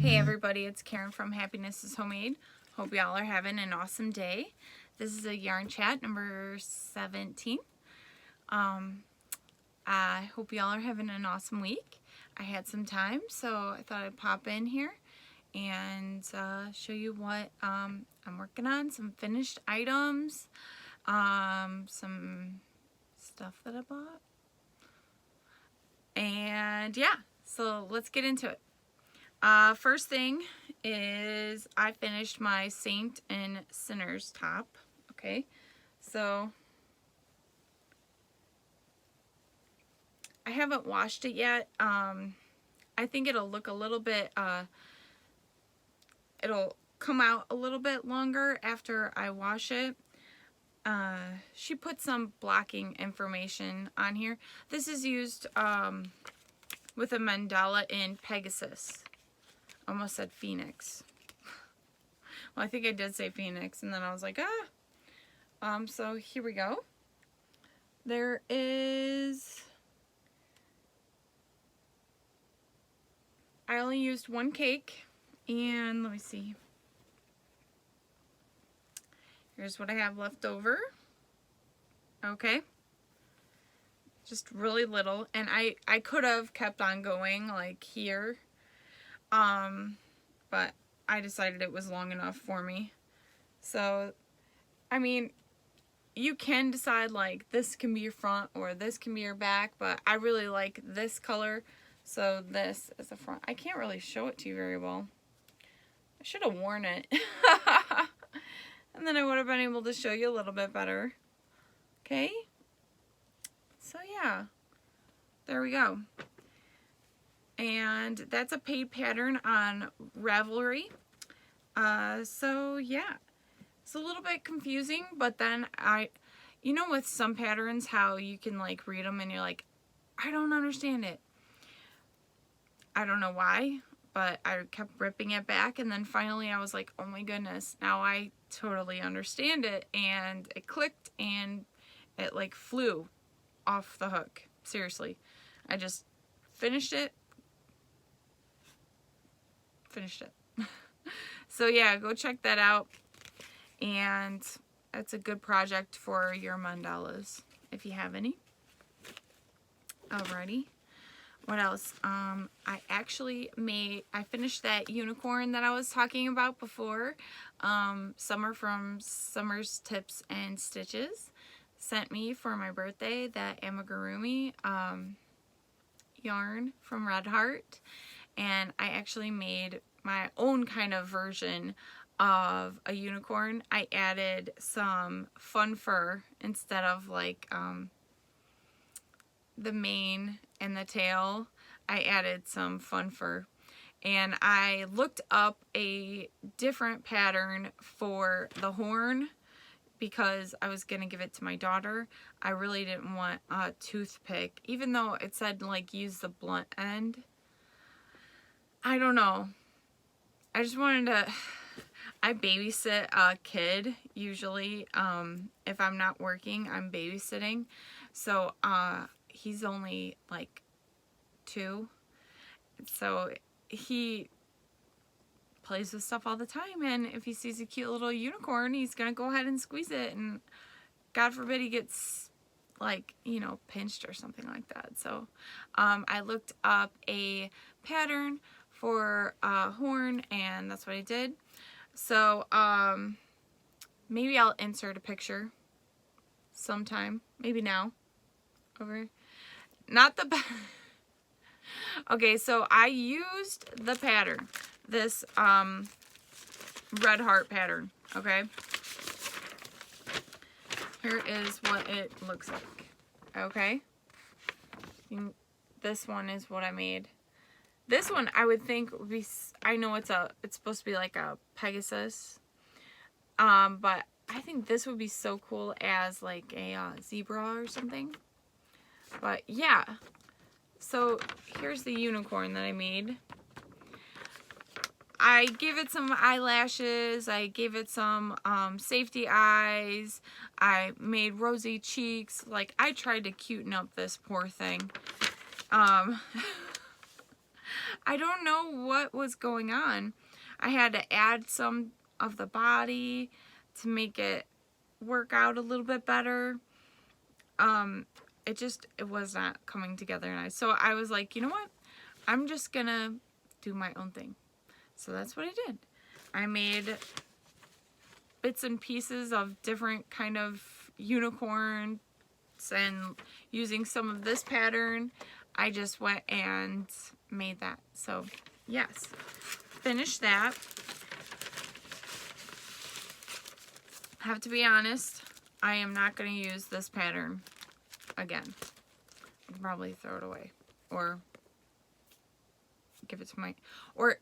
Hey everybody, it's Karen from Happiness is Homemade. Hope y'all are having an awesome day. This is a yarn chat number 17. I hope y'all are having an awesome week. I had some time, so I thought I'd pop in here and show you what I'm working on. Some finished items, some stuff that I bought. And yeah, so let's get into it. First thing is I finished my Saint and Sinners top. Okay, so I haven't washed it yet. I think it'll look a little bit, it'll come out a little bit longer after I wash it. She put some blocking information on here. This is used with a mandala in Pegasus. Almost said Phoenix. Well, I think I did say Phoenix, and then I was like, so here we go. There is, I only used one cake, and let me see. Here's what I have left over. Okay. Just really little, and I could have kept on going like here. But I decided it was long enough for me. So, I mean, you can decide like this can be your front or this can be your back, but I really like this color, so this is the front. I can't really show it to you very well. I should have worn it. And then I would have been able to show you a little bit better. Okay? So yeah, there we go. And that's a paid pattern on Ravelry. So yeah, it's a little bit confusing, but then you know with some patterns how you can like read them and you're like, I don't understand it. I don't know why, but I kept ripping it back, and then finally I was like, oh my goodness, now I totally understand it, and it clicked and it like flew off the hook. Seriously, I just finished it. So yeah, go check that out, and that's a good project for your mandalas if you have any. Alrighty, what else? I finished that unicorn that I was talking about before. Summer from Summer's Tips and Stitches sent me for my birthday that Amigurumi yarn from Red Heart. And I actually made my own kind of version of a unicorn. I added some fun fur instead of like the mane and the tail. I added some fun fur. And I looked up a different pattern for the horn because I was going to give it to my daughter. I really didn't want a toothpick, even though it said like use the blunt end. I don't know. I just wanted to, I babysit a kid usually. If I'm not working, I'm babysitting. So, he's only like 2. So he plays with stuff all the time. And if he sees a cute little unicorn, he's going to go ahead and squeeze it. And God forbid he gets like, you know, pinched or something like that. So, I looked up a pattern for a horn, and that's what I did. So maybe I'll insert a picture sometime, maybe now, over, not the okay, so I used the pattern, this Red Heart pattern. Okay, here is what it looks like. Okay, this one is what I made. This one I would think would be, I know it's supposed to be like a Pegasus, but I think this would be so cool as like a zebra or something. But yeah, so here's the unicorn that I made. I gave it some eyelashes, I gave it some safety eyes, I made rosy cheeks. Like, I tried to cuten up this poor thing. I don't know what was going on. I had to add some of the body to make it work out a little bit better. It was not coming together nice. So I was like, you know what? I'm just gonna do my own thing. So that's what I did. I made bits and pieces of different kind of unicorns, and using some of this pattern, I just went and made that. So yes, finished that. Have to be honest, I am not going to use this pattern again. I can probably throw it away or give it to my, or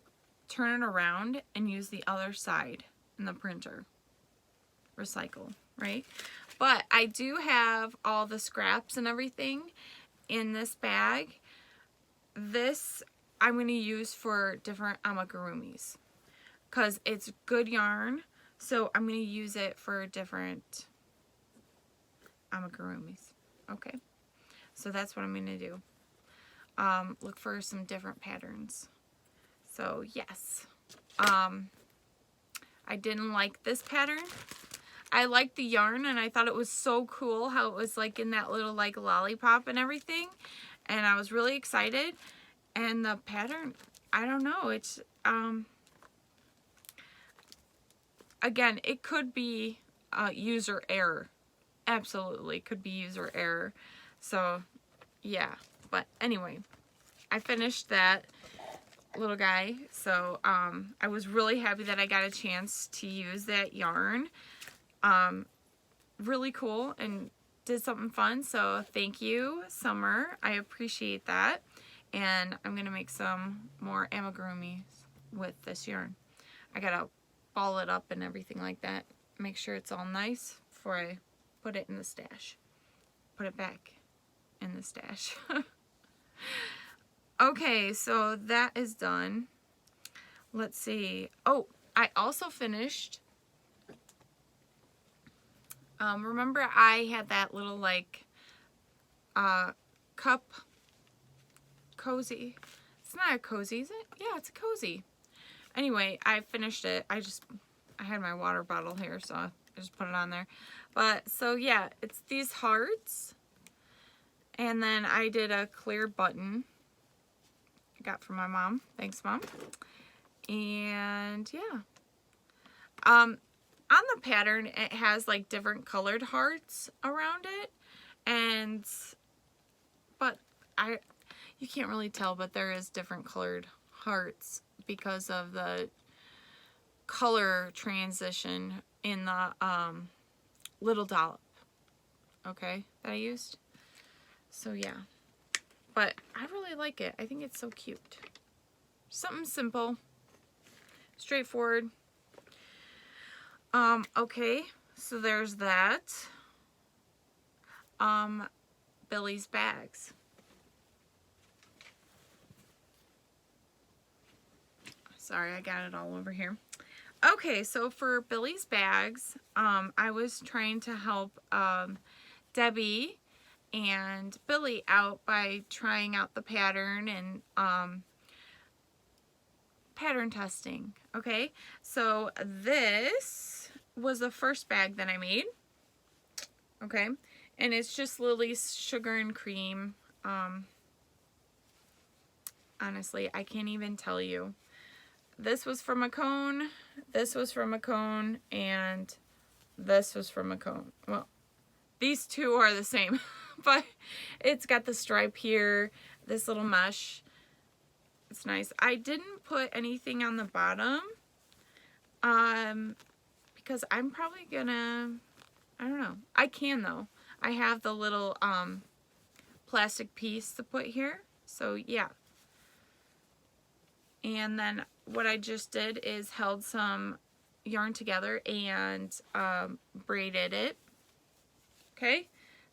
turn it around and use the other side in the printer. Recycle, right? But I do have all the scraps and everything in this bag. This I'm going to use for different amigurumis because it's good yarn. So I'm going to use it for different amigurumis. Okay. So that's what I'm going to do. Look for some different patterns. So yes. I didn't like this pattern. I liked the yarn and I thought it was so cool how it was like in that little like lollipop and everything. And I was really excited. And the pattern, I don't know, it's again, it could be user error. Absolutely could be user error. So yeah, but anyway, I finished that little guy. So I was really happy that I got a chance to use that yarn. Really cool and did something fun. So thank you, Summer. I appreciate that. And I'm going to make some more amigurumis with this yarn. I got to ball it up and everything like that. Make sure it's all nice before I put it in the stash. Put it back in the stash. Okay, so that is done. Let's see. Oh, I also finished. Remember I had that little like cup cozy. It's not a cozy, is it? Yeah, it's a cozy. Anyway, I finished it. I had my water bottle here, so I just put it on there. But so yeah, it's these hearts. And then I did a clear button. I got from my mom. Thanks, Mom. And yeah. On the pattern, it has like different colored hearts around it. But you can't really tell, but there is different colored hearts because of the color transition in the little dollop, okay, that I used. So yeah, but I really like it. I think it's so cute. Something simple, straightforward. Okay, so there's that. Billie's bags. Sorry, I got it all over here. Okay, so for Billie's bags, I was trying to help Debbie and Billie out by trying out the pattern and pattern testing. Okay, so this was the first bag that I made. Okay, and it's just Lily's sugar and cream. Honestly, I can't even tell you. This was from a cone, this was from a cone, and this was from a cone. Well, these two are the same, but it's got the stripe here, this little mesh. It's nice. I didn't put anything on the bottom, because I'm probably gonna, I don't know. I can though. I have the little plastic piece to put here, so yeah. And then what I just did is held some yarn together and braided it. Okay,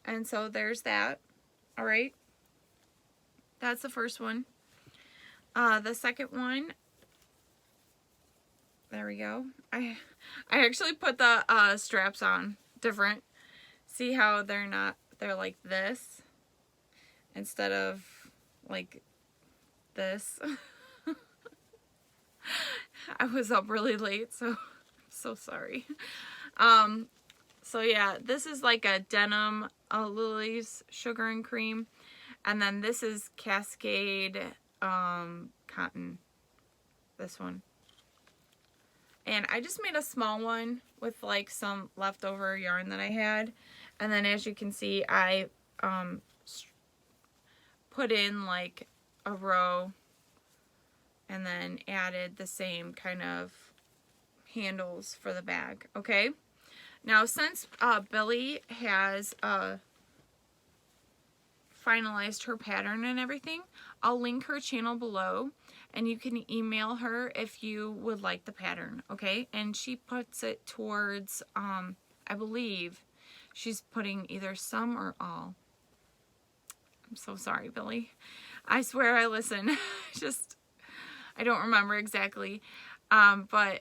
and so there's that. All right, that's the first one. The second one, there we go. I actually put the straps on different. See how they're like this instead of like this. I was up really late, so I'm so sorry. So yeah, this is like a denim Lily's sugar and cream, and then this is Cascade cotton, this one. And I just made a small one with like some leftover yarn that I had, and then as you can see, I put in like a row and then added the same kind of handles for the bag. Okay, now since Billie has finalized her pattern and everything, I'll link her channel below, and you can email her if you would like the pattern, okay? And she puts it towards, I believe she's putting either some or all. I'm so sorry, Billie. I swear I listen. Just, I don't remember exactly. But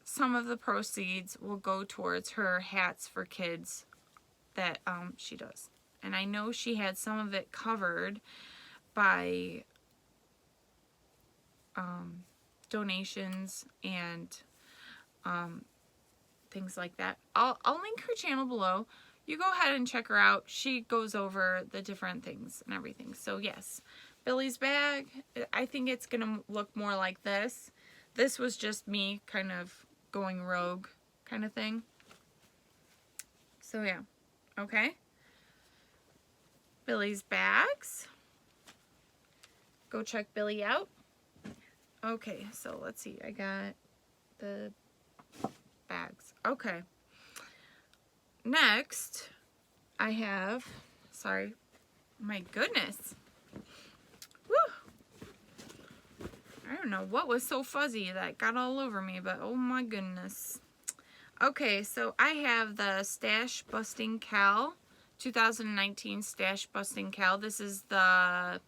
some of the proceeds will go towards her hats for kids that she does. And I know she had some of it covered by donations and things like that. I'll link her channel below. You go ahead and check her out. She goes over the different things and everything. So yes, Billie's bag, I think it's gonna look more like this. This was just me kind of going rogue kind of thing. So yeah, okay. Billie's bags. Go check Billie out. Okay, so let's see. I got the bags. Okay. Next, I have, sorry, my goodness. Woo! I don't know what was so fuzzy that got all over me, but oh my goodness. Okay, so I have the Stache Busting Cow, 2019 Stache Busting Cow. This is the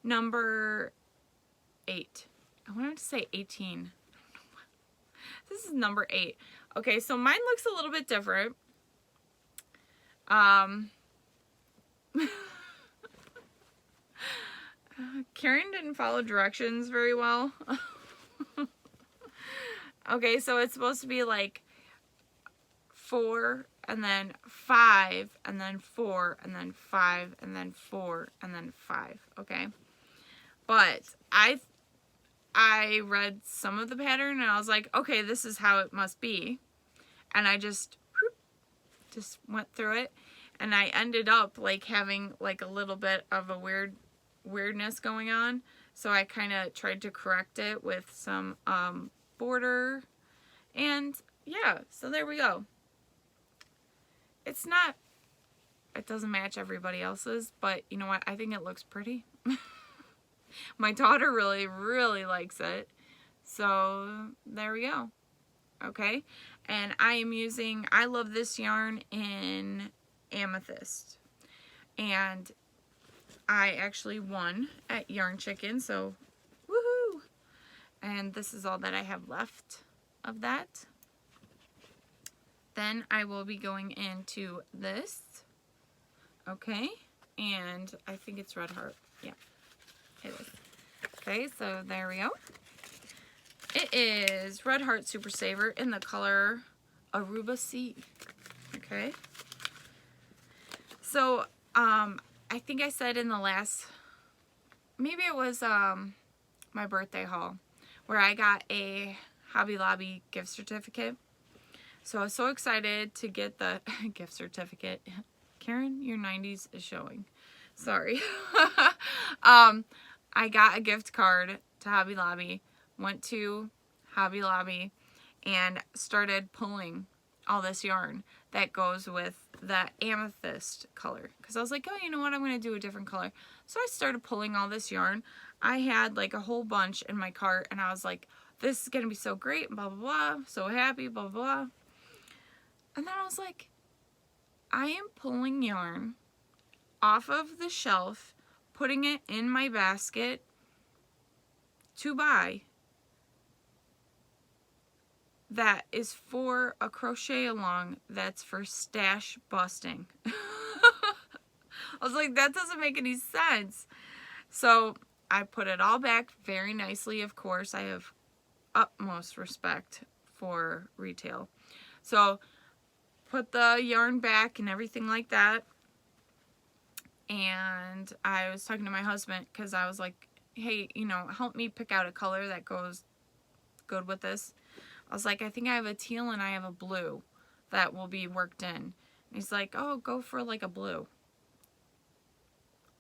number 8. I wanted to say 18. This is number 8. Okay, so mine looks a little bit different. Karen didn't follow directions very well. Okay, so it's supposed to be like 4 and then 5 and then 4 and then 5 and then 4 and then 5, okay? But I read some of the pattern and I was like, okay, this is how it must be. And I just went through it, and I ended up like having like a little bit of a weirdness going on. So I kind of tried to correct it with some border, and yeah, so there we go. It doesn't match everybody else's, but you know what? I think it looks pretty. My daughter really, really likes it. So there we go. Okay. And I love this yarn in Amethyst. And I actually won at Yarn Chicken, so woohoo! And this is all that I have left of that. Then I will be going into this. Okay. And I think it's Red Heart. Yeah, it is. Okay, so there we go. It is Red Heart Super Saver in the color Aruba Sea. Okay. So, I think I said in the last, maybe it was my birthday haul, where I got a Hobby Lobby gift certificate. So I was so excited to get the gift certificate. Karen, your 90s is showing. Sorry. I got a gift card to Hobby Lobby, went to Hobby Lobby, and started pulling all this yarn that goes with that amethyst color. Because I was like, oh, you know what? I'm going to do a different color. So I started pulling all this yarn. I had like a whole bunch in my cart, and I was like, this is going to be so great, blah, blah, blah. So happy, blah, blah, blah. And then I was like, I am pulling yarn off of the shelf, putting it in my basket to buy that is for a crochet along that's for stash busting. I was like, that doesn't make any sense. So I put it all back very nicely. Of course, I have utmost respect for retail. So put the yarn back and everything like that. And I was talking to my husband because I was like, hey, you know, help me pick out a color that goes good with this. I was like, I think I have a teal and I have a blue that will be worked in. And he's like, oh, go for like a blue.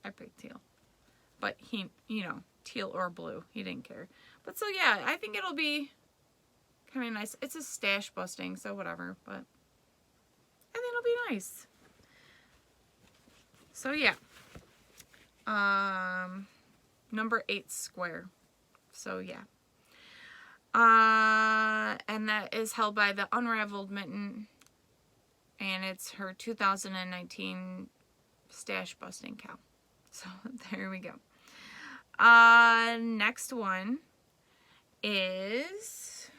I picked teal. But he, you know, teal or blue. He didn't care. But so yeah, I think it'll be kind of nice. It's a stash busting, so whatever. But I think it'll be nice. So yeah. Number 8 square. So yeah. And that is held by the Unraveled Mitten. And it's her 2019 Stache Busting Cow. So there we go. Next one is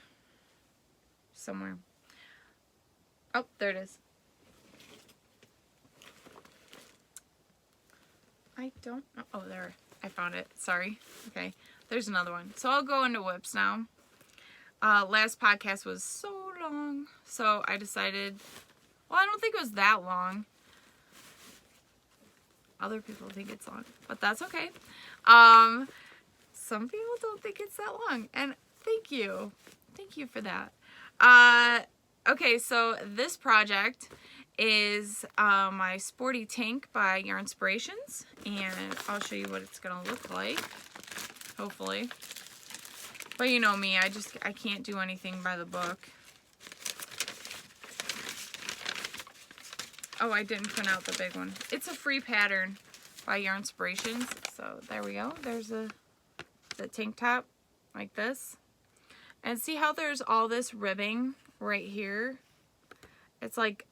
somewhere. Oh, there it is. I don't know. Oh, there. I found it. Sorry. Okay. There's another one. So I'll go into whips now. Last podcast was so long. So I decided, well, I don't think it was that long. Other people think it's long, but that's okay. Some people don't think it's that long, and thank you. Thank you for that. Okay, so this project is my Sporty Tank by Yarnspirations, and I'll show you what it's gonna look like, hopefully. But you know me, I can't do anything by the book. Oh, I didn't print out the big one. It's a free pattern by Yarnspirations. So there we go. There's the tank top like this. And see how there's all this ribbing right here? It's like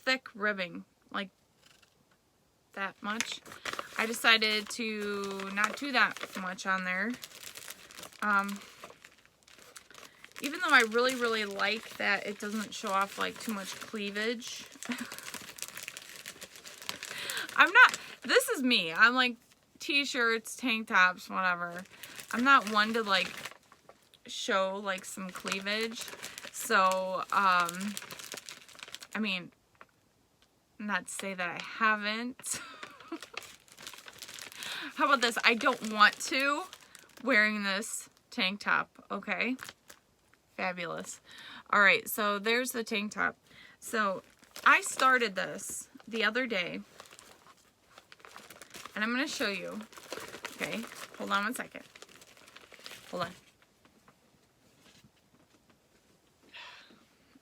thick ribbing, like that much. I decided to not do that much on there. Even though I really, really like that it doesn't show off like too much cleavage. This is me. I'm like t-shirts, tank tops, whatever. I'm not one to like show like some cleavage. So, I mean, not to say that I haven't. How about this? I don't want to wearing this tank top, okay? Fabulous. All right, so there's the tank top. So I started this the other day, and I'm going to show you. Okay, hold on one second. Hold on.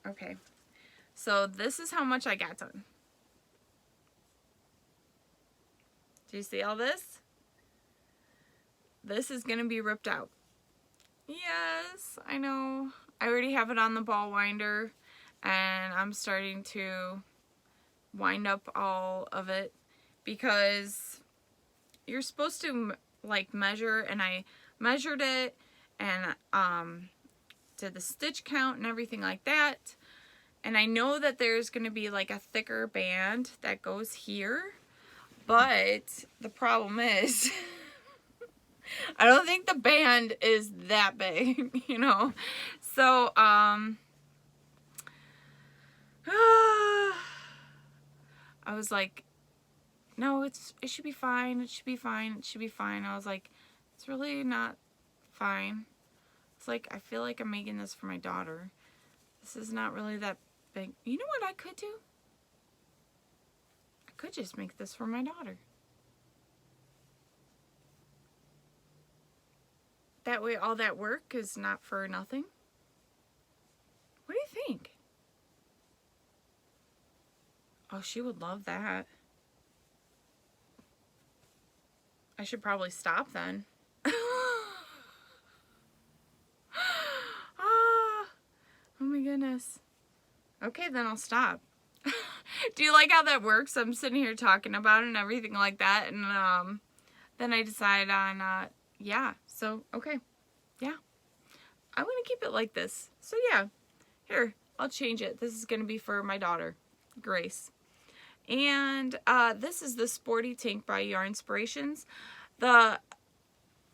Okay, so this is how much I got done. Do you see all this? This is going to be ripped out. Yes, I know. I already have it on the ball winder, and I'm starting to wind up all of it because you're supposed to like measure, and I measured it and did the stitch count and everything like that. And I know that there's going to be like a thicker band that goes here, but the problem is I don't think the band is that big, you know. So, I was like, no, it should be fine. It should be fine. It should be fine. I was like, it's really not fine. It's like, I feel like I'm making this for my daughter. This is not really that big. You know what I could do? I could just make this for my daughter. That way all that work is not for nothing. What do you think? Oh, she would love that. I should probably stop then. Oh my goodness. Okay, then I'll stop. Do you like how that works? I'm sitting here talking about it and everything like that, and then I decide on yeah, so okay, yeah, I'm gonna keep it like this. So yeah, here, I'll change it. This is gonna be for my daughter, Grace. And this is the Sporty Tank by Yarnspirations. The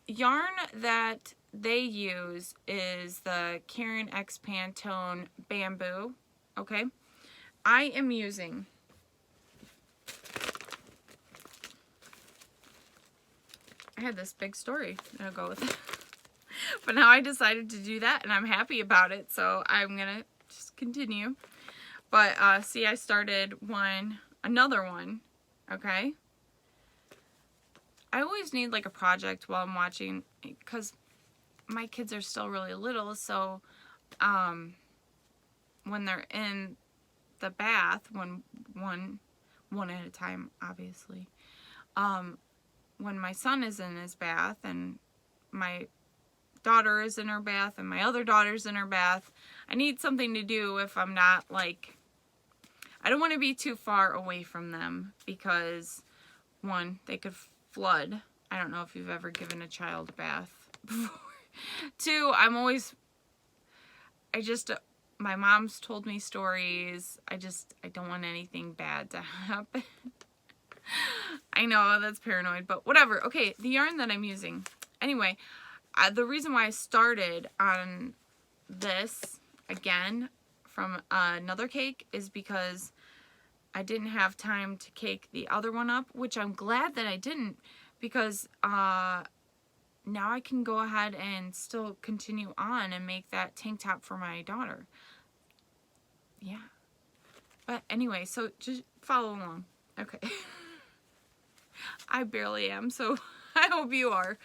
yarn that they use is the Karen X Pantone Bamboo, okay? I am using I had this big story that I'll go with it. But now I decided to do that and I'm happy about it, so I'm gonna just continue. But see, I started another one, okay? I always need like a project while I'm watching, because my kids are still really little, so when they're in the bath, one at a time, obviously, when my son is in his bath and my daughter is in her bath and my other daughter's in her bath, I need something to do if I'm not like, I don't want to be too far away from them because, one, they could flood. I don't know if you've ever given a child a bath before. Two, my mom's told me stories. I don't want anything bad to happen. I know, that's paranoid, but whatever. Okay, the yarn that I'm using. Anyway, the reason why I started on this again from another cake is because I didn't have time to cake the other one up, which I'm glad that I didn't, because now I can go ahead and still continue on and make that tank top for my daughter. Yeah. But anyway, so just follow along. Okay. I barely am, so I hope you are.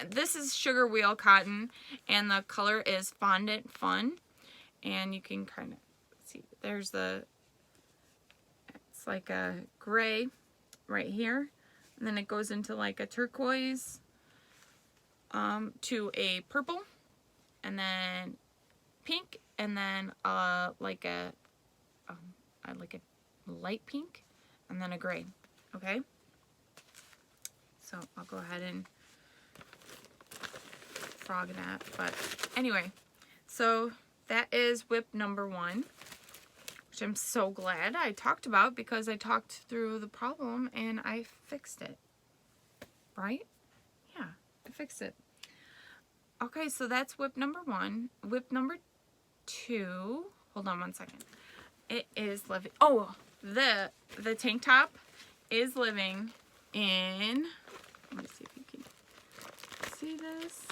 This is Sugar Wheel Cotton, and the color is Fondant Fun. And you can kind of see, it's like a gray right here. And then it goes into like a turquoise to a purple, and then pink, and then like a light pink, and then a gray. Okay, so I'll go ahead and frog that. But anyway, so that is whip number 1, which I'm so glad I talked about because I talked through the problem and I fixed it. Right? Yeah, I fixed it. Okay, so that's whip number 1. Whip number 2. Hold on one second. It is living. Oh, the tank top is living in. Let me see if you can see this.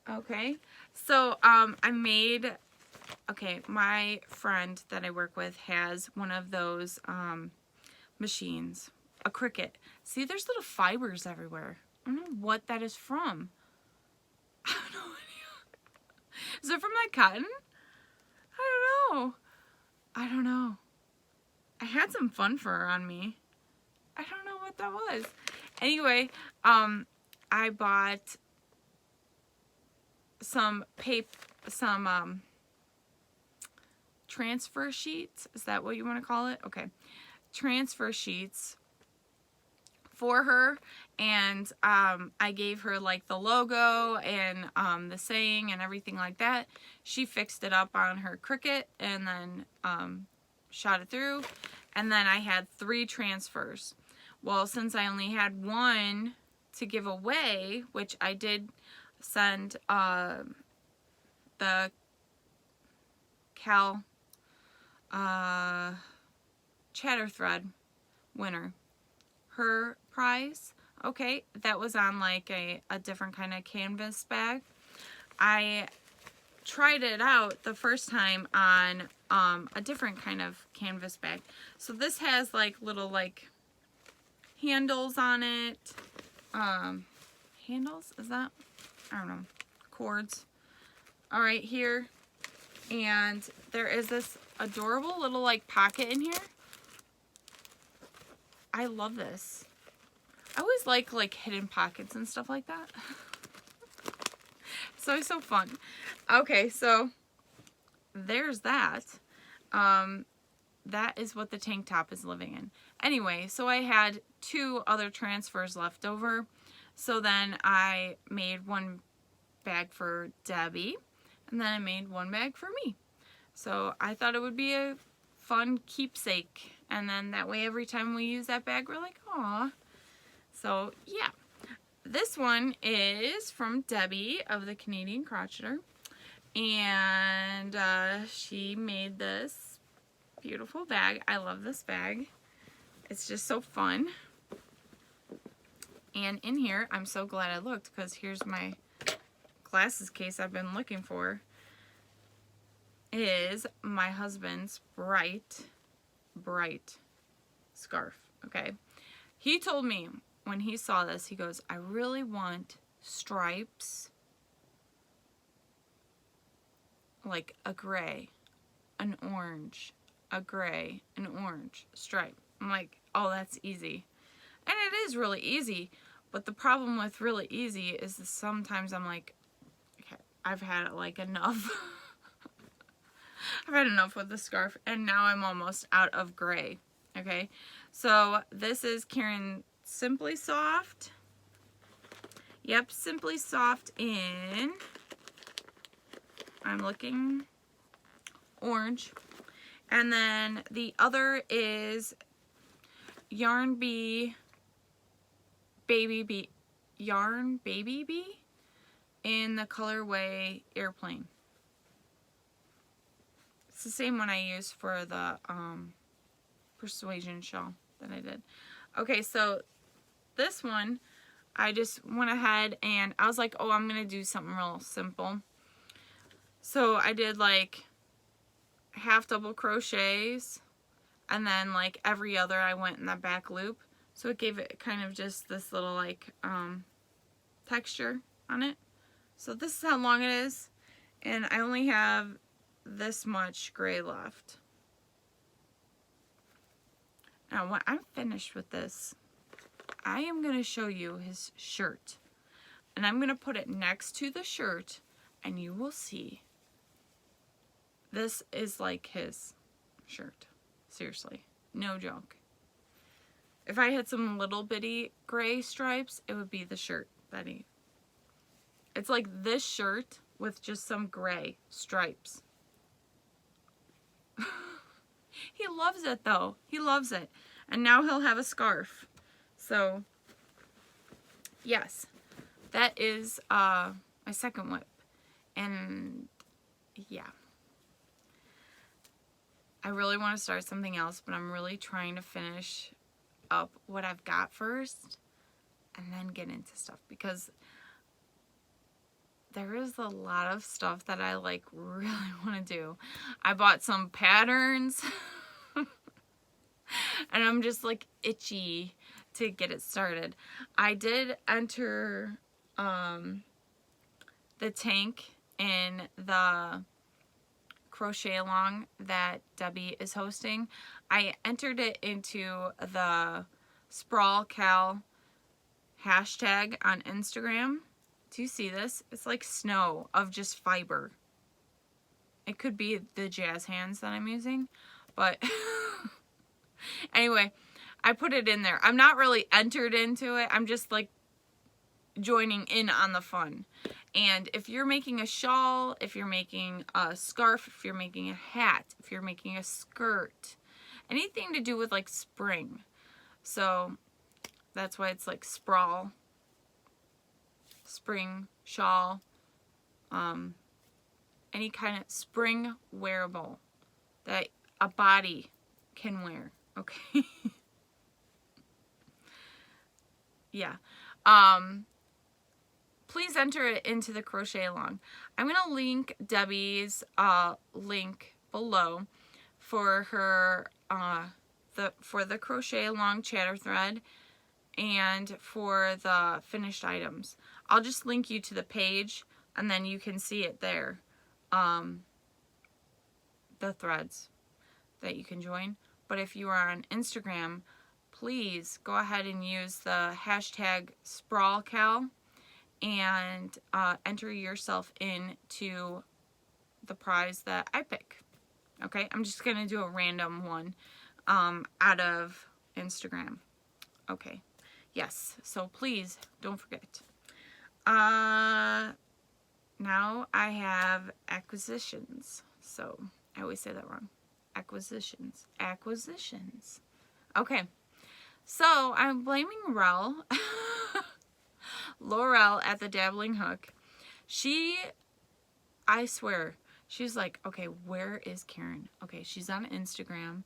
Okay, so I made. Okay, my friend that I work with has one of those machines, a Cricut. See, there's little fibers everywhere. I don't know what that is from. I have no idea. Is it from like cotton? I don't know. I don't know. I had some fun fur on me. I don't know what that was. Anyway, I bought some transfer sheets. Is that what you want to call it? Okay. Transfer sheets for her, and I gave her like the logo and the saying and everything like that. She fixed it up on her Cricut and then shot it through, and then I had 3 transfers. Well, since I only had 1 to give away, which I did send the Cal chatter thread winner her prize. Okay, that was on like a different kind of canvas bag. I tried it out the first time on a different kind of canvas bag. So this has like little like handles on it. Handles, is that? I don't know. Cords. All right, here. And there is this adorable little like pocket in here. I love this. I always like hidden pockets and stuff like that. It's always so fun. Okay, so there's that. That is what the tank top is living in. Anyway, so I had 2 other transfers left over. So then I made 1 bag for Debbie, and then I made 1 bag for me. So I thought it would be a fun keepsake And then that way every time we use that bag, we're like, aw. So yeah. This one is from Debbie of the Canadian Crocheter. And she made this beautiful bag. I love this bag. It's just so fun. And in here, I'm so glad I looked, because here's my glasses case I've been looking for. Is my husband's bright scarf. Okay. He told me when he saw this, he goes, I really want stripes, like a gray, an orange, a gray, an orange stripe. I'm like, oh, that's easy. And it is really easy, but the problem with really easy is that sometimes I'm like, okay, I've had like enough. I've had enough with the scarf, and now I'm almost out of gray. Okay, so this is Karen Simply Soft. Yep, Simply Soft in, I'm looking, orange. And then the other is Yarn Baby Bee in the colorway Airplane. It's the same one I used for the Persuasion shawl that I did. Okay, so this one, I just went ahead and I was like, oh, I'm going to do something real simple. So I did like half double crochets, and then like every other I went in that back loop. So it gave it kind of just this little like texture on it. So this is how long it is, and I only have this much gray left. Now when I'm finished with this, I am going to show you his shirt, and I'm going to put it next to the shirt, and you will see. This is like his shirt. Seriously, no joke. If I had some little bitty gray stripes, it would be the shirt that he... It's like this shirt with just some gray stripes. He loves it though. He loves it. And now he'll have a scarf. So, yes. That is my second whip. And, yeah. I really want to start something else, but I'm really trying to finish up what I've got first and then get into stuff, because there is a lot of stuff that I like really want to do. I bought some patterns and I'm just like itchy to get it started. I did enter the tank in the crochet along that Debbie is hosting. I entered it into the SPRAWLCAL hashtag on Instagram. Do you see this? It's like snow of just fiber. It could be the jazz hands that I'm using, but anyway, I put it in there. I'm not really entered into it. I'm just like joining in on the fun. And if you're making a shawl, if you're making a scarf, if you're making a hat, if you're making a skirt, anything to do with like spring. So that's why it's like sprawl, spring shawl, any kind of spring wearable that a body can wear. Okay. Yeah. Please enter it into the crochet along. I'm going to link Debbie's link below for her for the crochet along chatter thread and for the finished items. I'll just link you to the page and then you can see it there. The threads that you can join. But if you are on Instagram, please go ahead and use the hashtag SPRAWLCAL and enter yourself into the prize that I pick. Okay, I'm just going to do a random one out of Instagram. Okay, yes, so please don't forget. Now I have acquisitions. So I always say that wrong. Acquisitions. Okay. So I'm blaming Rell. Laurel at the Dabbling Hook. I swear, she was like, okay, where is Karen? Okay, she's on Instagram.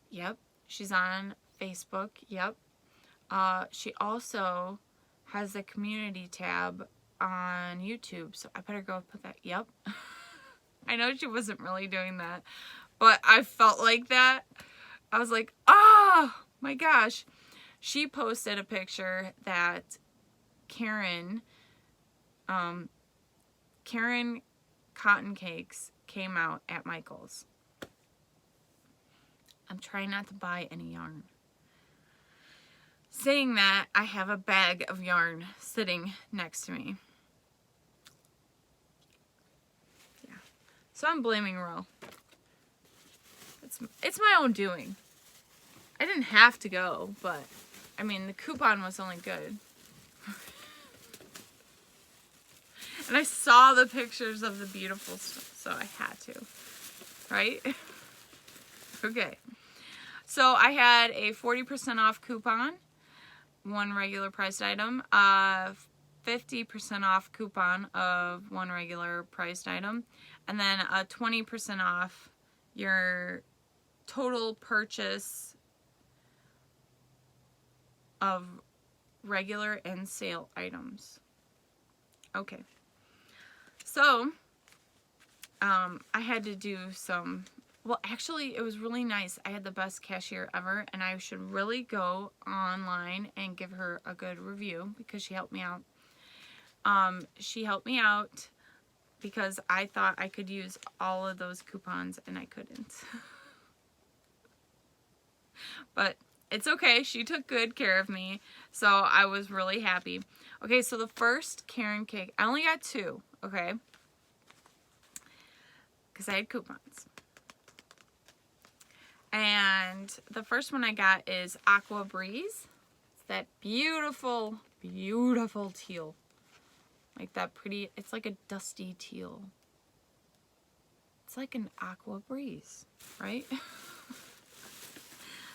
Yep. She's on Facebook. Yep. She also has a community tab on YouTube, so I better go put that. Yep. I know she wasn't really doing that, but I felt like that. I was like, oh my gosh. She posted a picture that Karen Cotton Cakes came out at Michael's. I'm trying not to buy any yarn. Saying that, I have a bag of yarn sitting next to me. Yeah. So I'm blaming Rell. It's my own doing. I didn't have to go, but I mean, the coupon was only good. And I saw the pictures of the beautiful stuff, so I had to, right? Okay. So I had a 40% off coupon, one regular priced item, 50% off coupon of one regular priced item, and then a 20% off your total purchase of regular and sale items. Okay. So, I had to do some, well, actually, it was really nice. I had the best cashier ever, and I should really go online and give her a good review because she helped me out. She helped me out because I thought I could use all of those coupons, and I couldn't. But it's okay. She took good care of me, so I was really happy. Okay, so the first Karen cake, I only got 2, okay? Because I had coupons. And the first one I got is Aqua Breeze. It's that beautiful, beautiful teal. Like that pretty, it's like a dusty teal. It's like an Aqua Breeze, right?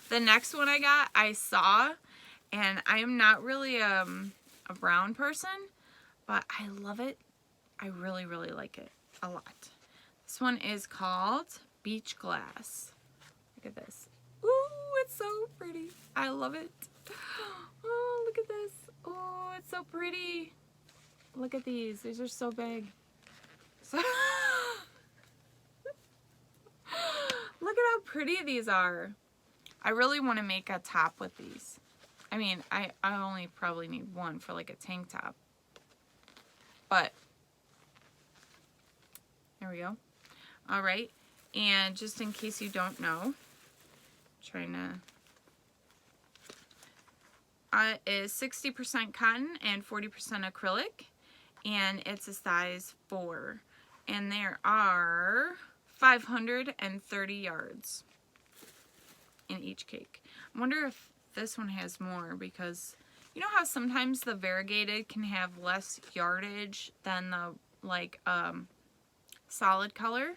The next one I got, I saw, and I am not really a brown person, but I love it. I really, really like it a lot. This one is called Beach Glass. Look at this. Ooh, it's so pretty. I love it. Oh, look at this. Oh, it's so pretty. Look at these. These are so big. So look at how pretty these are. I really want to make a top with these. I mean, I only probably need one for like a tank top. But, there we go. Alright, and just in case you don't know, is 60% cotton and 40% acrylic, and it's a size 4. And there are 530 yards in each cake. I wonder if this one has more, because you know how sometimes the variegated can have less yardage than the like solid color?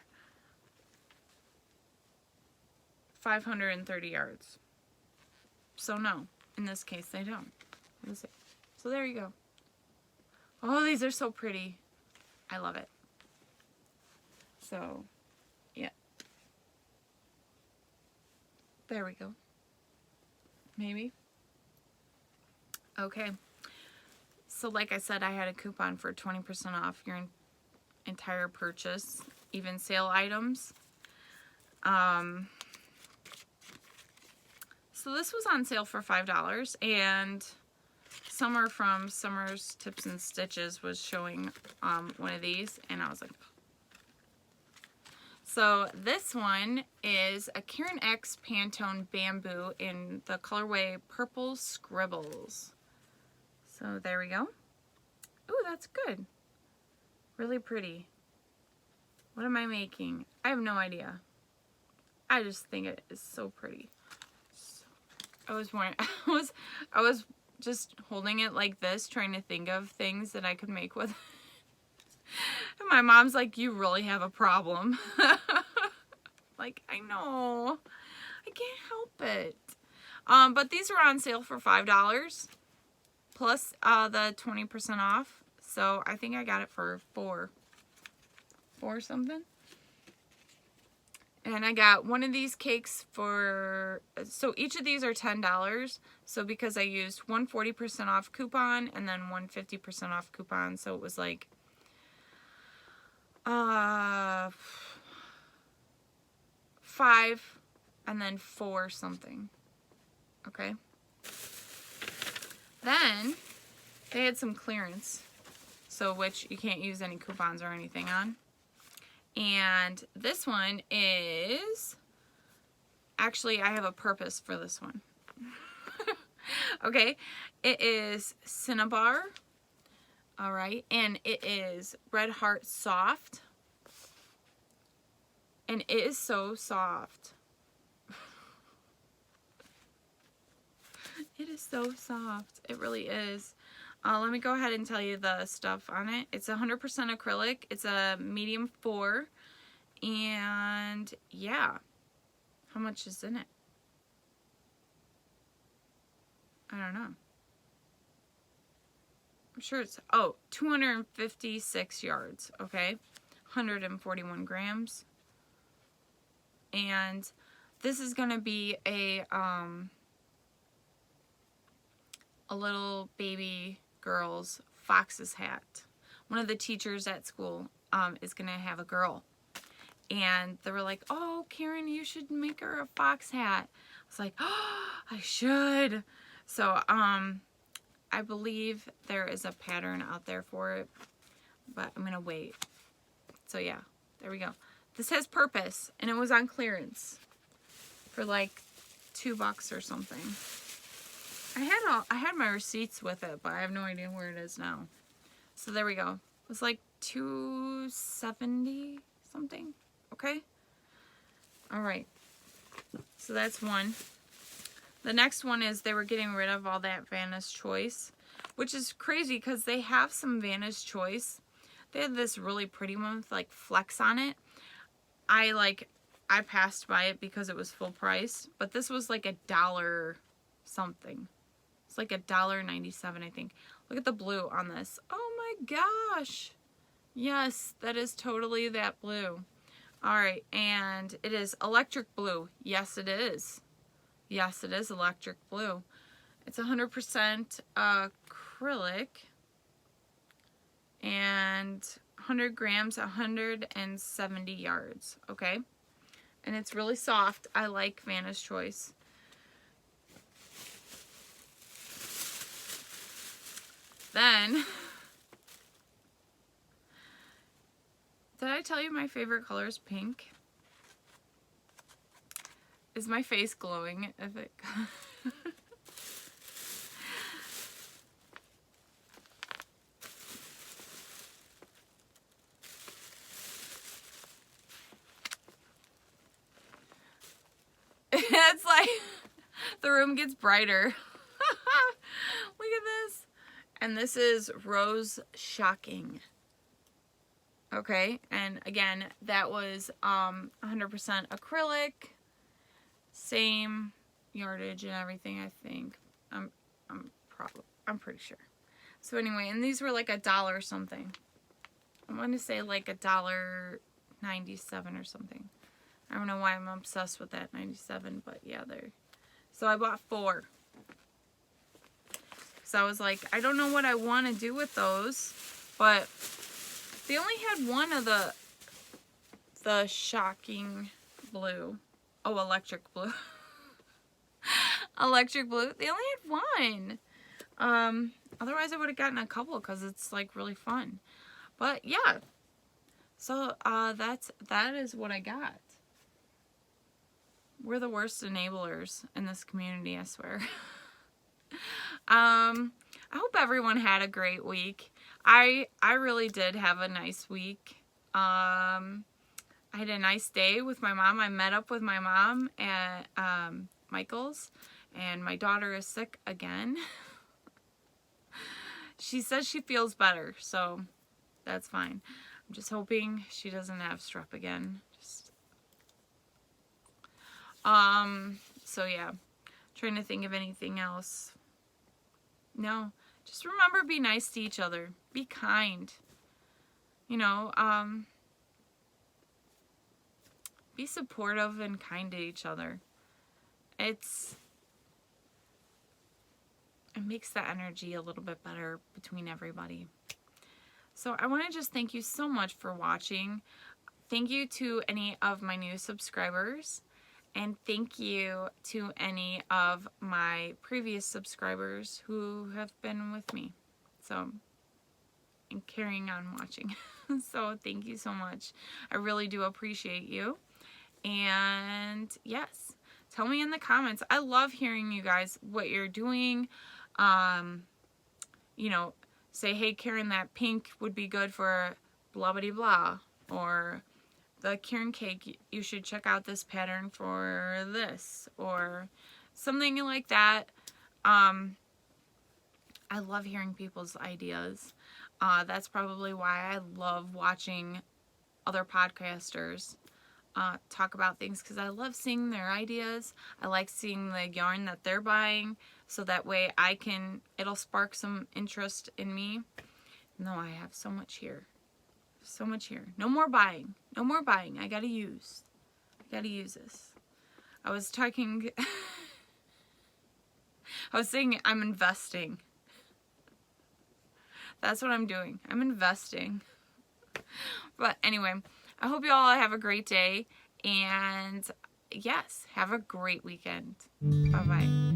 530 yards. So no, in this case they don't. So there you go. Oh, these are so pretty. I love it. So, yeah. There we go. Maybe. Okay. So like I said, I had a coupon for 20% off your entire purchase, even sale items. So this was on sale for $5, and Summer from Summer's Tips and Stitches was showing one of these, and I was like, so this one is a Karen X Pantone Bamboo in the colorway Purple Scribbles. So there we go. Ooh, that's good. Really pretty. What am I making? I have no idea. I just think it is so pretty. I was just holding it like this, trying to think of things that I could make with it. And my mom's like, you really have a problem. Like, like, I know. I can't help it. But these were on sale for $5 plus the 20% off. So I think I got it for $4 something. And I got one of these cakes for, so each of these are $10. So because I used one 40% off coupon and then one 50% off coupon, so it was like 5 and then 4 something. Okay. Then they had some clearance, so which you can't use any coupons or anything on. And this one is, actually I have a purpose for this one. Okay, it is cinnabar. All right, and it is Red Heart Soft. And it is so soft. It is so soft. It really is. Let me go ahead and tell you the stuff on it. It's 100% acrylic. It's a medium 4. And yeah. How much is in it? I don't know. I'm sure it's, 256 yards. Okay. 141 grams. And this is going to be a little baby girl's fox's hat. One of the teachers at school is going to have a girl. And they were like, oh, Karen, you should make her a fox hat. I was like, oh, I should. So I believe there is a pattern out there for it, but I'm going to wait. So yeah, there we go. This has purpose, and it was on clearance for like $2 or something. I had my receipts with it, but I have no idea where it is now. So there we go. It was like $270 something. Okay. All right. So that's one. The next one is they were getting rid of all that Vanna's Choice, which is crazy because they have some Vanna's Choice. They had this really pretty one with like flecks on it. I passed by it because it was full price, but this was like $1 something. It's like $1.97, I think. Look at the blue on this. Oh my gosh. Yes, that is totally that blue. All right, and it is electric blue. Yes, it is. Yes, it is electric blue. It's 100% acrylic. And 100 grams, 170 yards. Okay? And it's really soft. I like Vanna's Choice. Then, did I tell you my favorite color is pink? Is my face glowing? If it it's like the room gets brighter. Look at this. And this is Rose Shocking. Okay, and again, that was 100% acrylic, same yardage and everything. I think I'm pretty sure. So anyway, and these were like $1 something. I want to say like $1.97 or something. I don't know why I'm obsessed with that 97, but yeah, there. So I bought 4. So I was like, I don't know what I want to do with those, but they only had one of the shocking blue. Oh, electric blue. Electric blue. They only had one. Otherwise I would have gotten a couple because it's like really fun. But yeah. So that is what I got. We're the worst enablers in this community, I swear. I hope everyone had a great week. I really did have a nice week. I had a nice day with my mom. I met up with my mom at Michael's, and my daughter is sick again. She says she feels better, so that's fine. I'm just hoping she doesn't have strep again. So yeah, trying to think of anything else. No, just remember, be nice to each other. Be kind. You know, be supportive and kind to each other. It makes the energy a little bit better between everybody. So I want to just thank you so much for watching. Thank you to any of my new subscribers. And thank you to any of my previous subscribers who have been with me. So, and carrying on watching. So thank you so much. I really do appreciate you. And yes, tell me in the comments. I love hearing you guys, what you're doing. You know, say, hey Karen, that pink would be good for blah blah blah, or the Karen cake, you should check out this pattern for this, or something like that. I love hearing people's ideas. That's probably why I love watching other podcasters talk about things, because I love seeing their ideas. I like seeing the yarn that they're buying, so that way it'll spark some interest in me. No, I have so much here. So much here. No more buying. No more buying. I gotta use this. I was talking, I was saying I'm investing. That's what I'm doing. I'm investing. But anyway, I hope you all have a great day. And yes, have a great weekend. Bye-bye.